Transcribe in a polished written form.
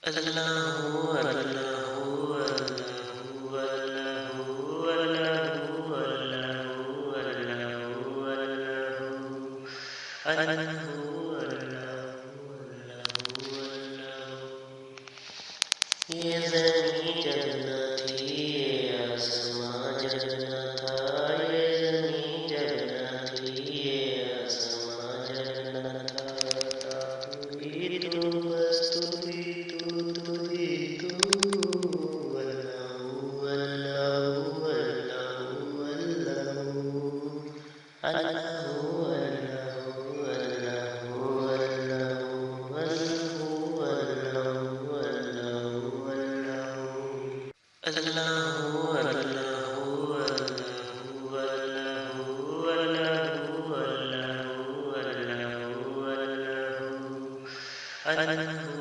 اللہ اللہ یہ زمین جنت تھی یہ آسمان جنت تھا یہ زمین جنت تھی یہ آسمان جنت تھا تو ہی تو بس تو ہی تو ہی تو اللہ اللہ اللہ اللہ